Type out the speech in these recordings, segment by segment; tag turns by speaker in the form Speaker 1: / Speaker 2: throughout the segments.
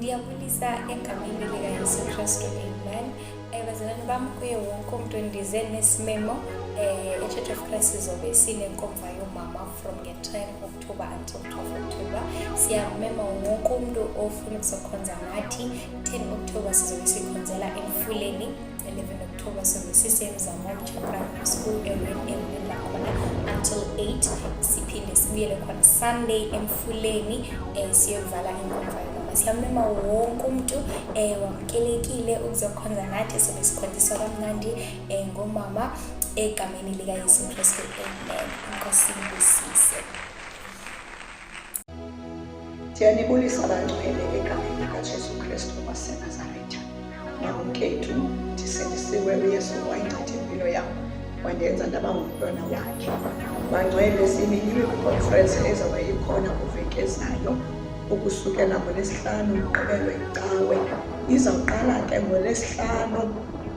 Speaker 1: Ndiyabulisa egameni likaYesu Kristu, amen. Bazalwane bami, kuye wonke umuntu ndize nesimemo. eChurch of Christ sizobe sinenkomfa yomama from nge-10 October until 12 October. Siyamema wonke umuntu ofuna ukuzokhonza nathi. 10 October sizobe sikhonzela Emfuleni, 11 October sizobe sisemzamomcha primary school eLweni lakhona until 8. Siphinde sibuyele khona Sunday Emfuleni siyovala inkomfa yomama. Siyamema wonke umuntu wamkelekile ukuzokhonza nathi, sobe sikhonziswa kamnandi ngomama egameni likaYesu Kristu, amen. Inkosi ibusise.
Speaker 2: Siyanibulisa abangcwele egameni likaJesu Kristu waseNazaretha. Namkethu ndisindisiwe uYesu wayinceda impilo yam, wandenza ndaba ngumntwana wakhe. Bangcwele siyimile kwiconference ezabe ikhona kuveki ezayo ukusukela ngoLwesihlanu Mgqibelo icawe. Izawuqala ke ngoLwesihlanu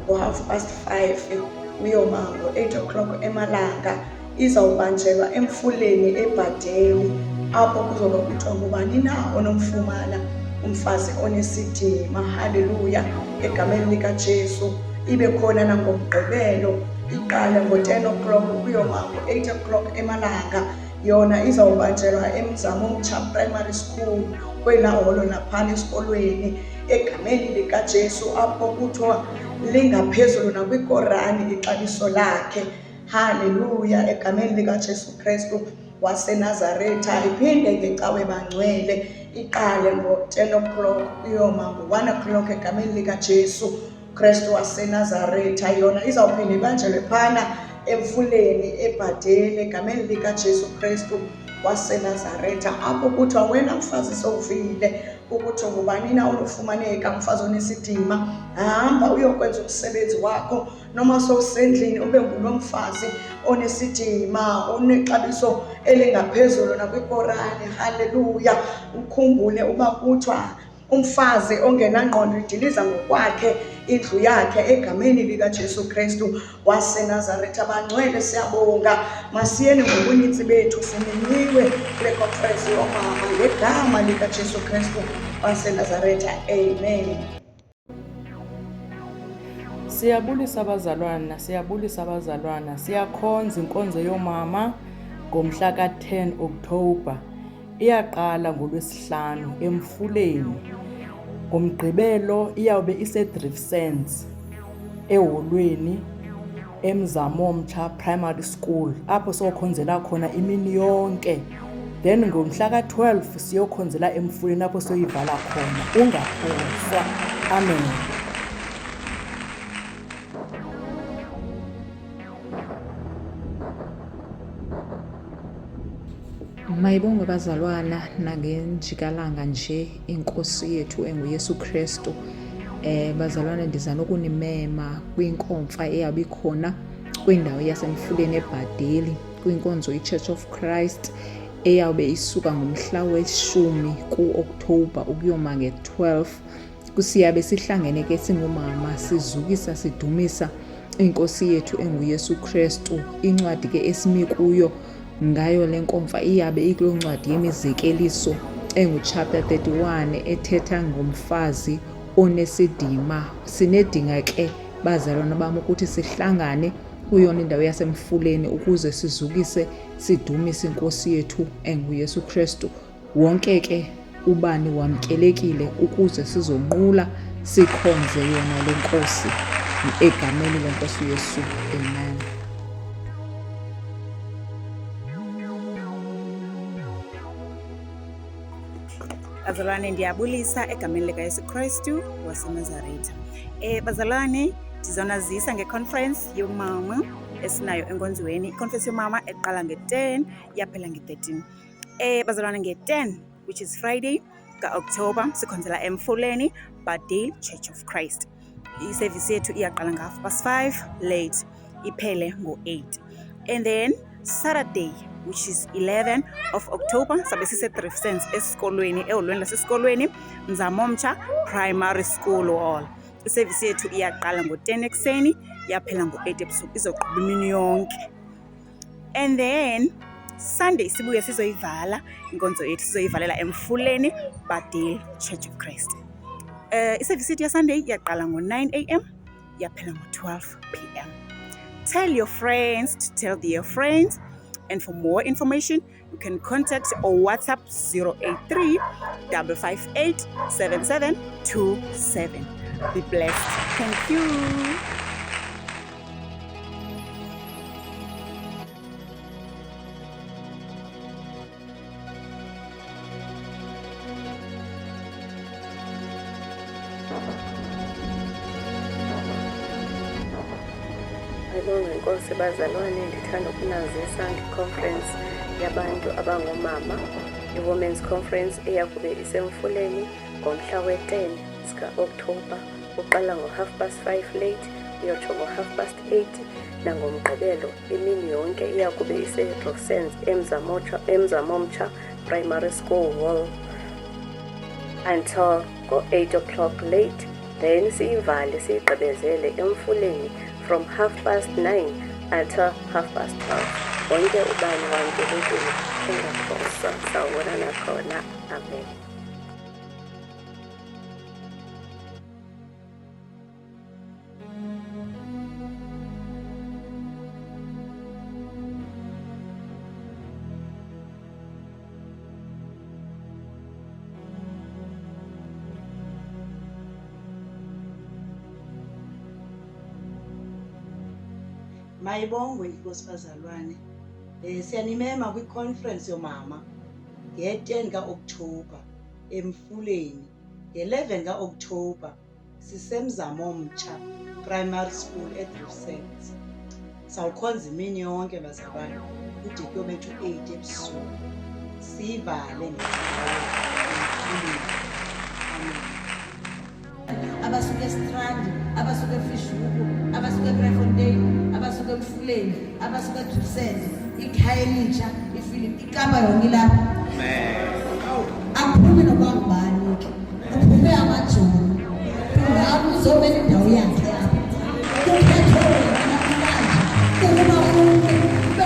Speaker 2: ngo5:30 uyoma ngo8 o'clock emalanga. Izawubanjelwa Emfuleni eBhadeli, apho kuzobe kuthiwa ngubani na onomfumana umfazi onesidima. Haleluya, egameni likaJesu. Ibe khona nangoMgqibelo, iqale ngo10 o'clock uyoma ngo8 o'clock emalanga. Yona izawubanjelwa eMzamomcha Primary School, kwela holo laphana esikolweni egameni likaJesu, apho kuthiwa lingaphezulu nakwiKorani ixabiso lakhe. Haleluya, egameni likaJesu Kristu waseNazaretha. Iphinde ngecawe bangcwele, iqale ngo10 o'clock uyoma ngo1 o'clock egameni likaJesu Kristu waseNazaretha. Yona izawuphinda ibanjelwe phana Emfuleni eBhadeli egameni likaJesu Kristu waseNazaretha, apho kuthiwa wena mfazi sowuvile ukuthi ngubani na unofumaneka umfazi onesidima, hamba uyokwenza umsebenzi wakho. Noma sowusendlini ube ngulomfazi onesidima onexabiso elingaphezulu nakwiKorani. Haleluya, ukhumbule uba kuthiwa umfazi ongenangqondo idiliza ngokwakhe indlu yakhe egameni likaJesu Kristu waseNazaretha. Bangcwele siyabonga, masiyeni ngobunintsi bethu simenyiwe kule conference yomama ngegama likaJesu Kristu waseNazaretha, amen.
Speaker 3: Siyabulisa abazalwana, siyakhonza inkonzo yomama ngomhla ka10 October. Iyaqala ngoLwesihlanu Emfuleni. NgoMgqibelo iyawube ise-Driftsens eholweni eMzamomcha Primary School, apho sokhonzela khona imini yonke. Then ngomhla ka12 siyokhonzela Emfuleni, apho soyivala khona. Ungakhohlwa, amen.
Speaker 4: Mayibongwe bazalwana, nangenjikalanga nje inkosi yethu enguYesu Kristu. Bazalwana, ndiza nokunimema kwinkomfa eyabe ikhona kwindawo yaseMfuleni eBhadeli, kwinkonzo iChurch of Christ eyawube isuka ngomhla we10 ku-October ukuyoma nge12. Kusiyabe sihlangene ke singumama sizukisa sidumisa inkosi yethu enguYesu Kristu. Incwadi ke esimi kuyo ngayo le nkomfa iyabe ikulo ncwadi yemizekeliso enguchapter 31 ethetha ngomfazi onesidima. Sinedinga ke bazalwana bami ukuthi sihlangane kuyona indawo yaseMfuleni ukuze sizukise sidumise inkosi yethu enguYesu Kristu. Wonke ke ubani wamkelekile ukuze sizonqula sikhonze yona le nkosi egameni lenkosi Yesu, amen.
Speaker 5: Bazalwane, ndiyabulisa egameni likaYesu Kristu waseNazaretha. Bazalwane, ndizonazisa ngeconference yomama esinayo enkonzweni. Iconference yomama eqala nge10 yaphela nge13. Bazalwane, nge10 which is Friday ka-October sikhonzela Emfuleni Badale Church of Christ. Iservice yethu iyaqala nga5:30 late iphele ngo8. And then Saturday which is 11 of October sabe sise-Driftsens esikolweni eholweni lasesikolweni Mzamomcha Primary School hall. Iservice yethu iyaqala ngo10 ekseni yaphela ngo8 ebusuku, izoqhuba imini yonke. And then Sunday sibuye sizoyivala inkonzo yethu, sizoyivalela Emfuleni Badale Church of Christ. Isevisi yethu yaSunday iyaqala ngo-9 a.m. yaphela ngo-12 p.m. Tell your friends to tell their friends. And for more information, you can contact or WhatsApp 083 558 7727. Be blessed. Thank you.
Speaker 6: Ayibonge inkosi bazalwane, ndithanda ukunazisa ngeconference yabantu abangomama, i-Women's Conference eyakube isemfuleni ngomhla we-10 zika-Okthobha, uqala ngo-5:30 late uyotsho ngo-8:30, nangomgqibelo imini yonke iyakube ise-Roxanne's eMzamomtsha Primary School Hall until ngo-8 o'clock late, then siyivale siyigqibezele emfuleni from 9:30 until 12:30. Wonke ubani wamkelekile engakhohlwa. Sawubonana khona. Amen.
Speaker 7: Mayibongwe inkosi bazalwane. Siyanimema kwi-conference yomama nge-10 ka-Okthobha emfuleni, nge-11 ka-Okthobha sisemzamomtsha Primary School eDriftsense. Sawukhonza imini yonke bazalwane kude kuyobethu 8 ebusuku, siyivale ngemfuleni. Amen.
Speaker 8: Abasuka eStrand, abasuka eFishhoek, abasuka eBrefontein, abasuka eMfuleni, abasuka eDriftsense, iKhayelitsha, iPhilip, iKapa yonke lapha. Akuphume nobangubani ke. Kuphume amajoni. Ngabe uzobeka indawo yakhe lapha. Kuphethwe namhlanje. Kuba konke kube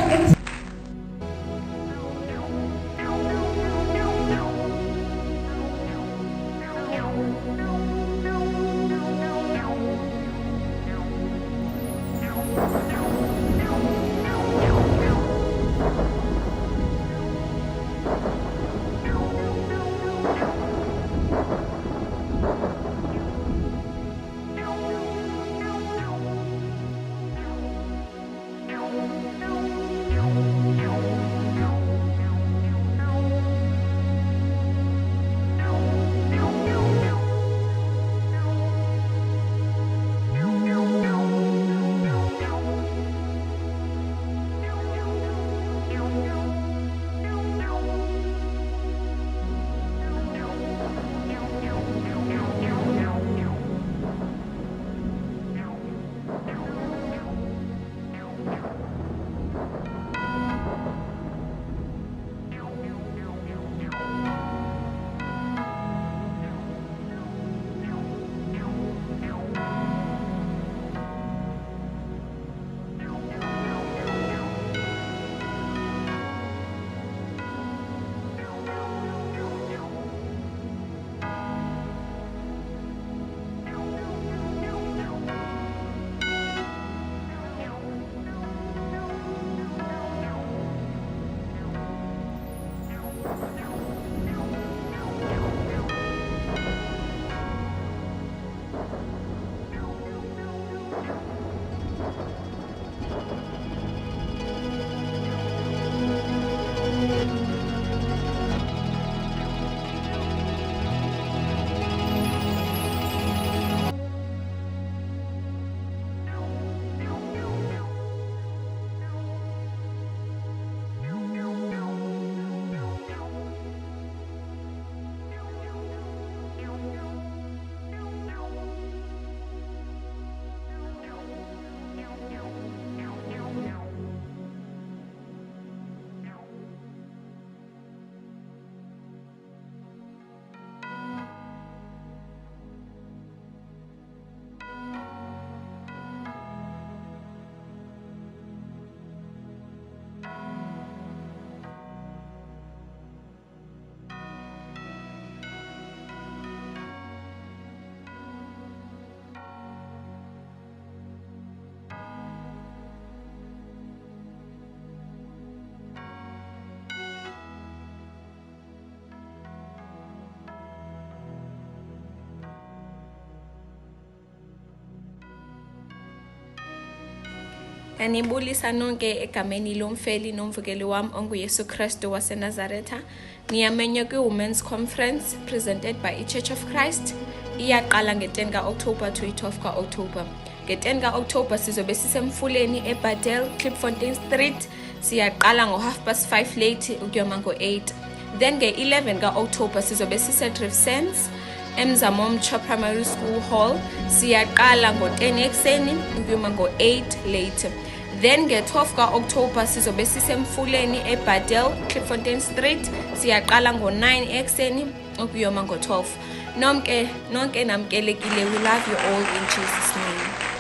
Speaker 1: Anibulisa nonke egameni lomfeli nomvukeli wami onguYesu Kristu waseNazaretha. Niyamenywa kwi-Women's Conference presented by iChurch of Christ. Iyaqala nge-10 ka-October to i-12 ka-October. Nge-10 ka-October sizobe sisemfuleni eBadel, Klipfontein Street. Siyaqala ngo-5:30 late ukuyoma ngo-8. Then nge-11 ka-October sizobe sise-Drifsense eMzamomcha Primary School Hall. Siyaqala ngo-10 ekseni ukuyoma ngo-8 late. Then nge-12 ka-October sizobe sisemfuleni eBadel, Klipfontein Street. Siyaqala ngo-9 ekseni ukuyoma ngo-12. Nonke namkelekile. We love you all in Jesus' name.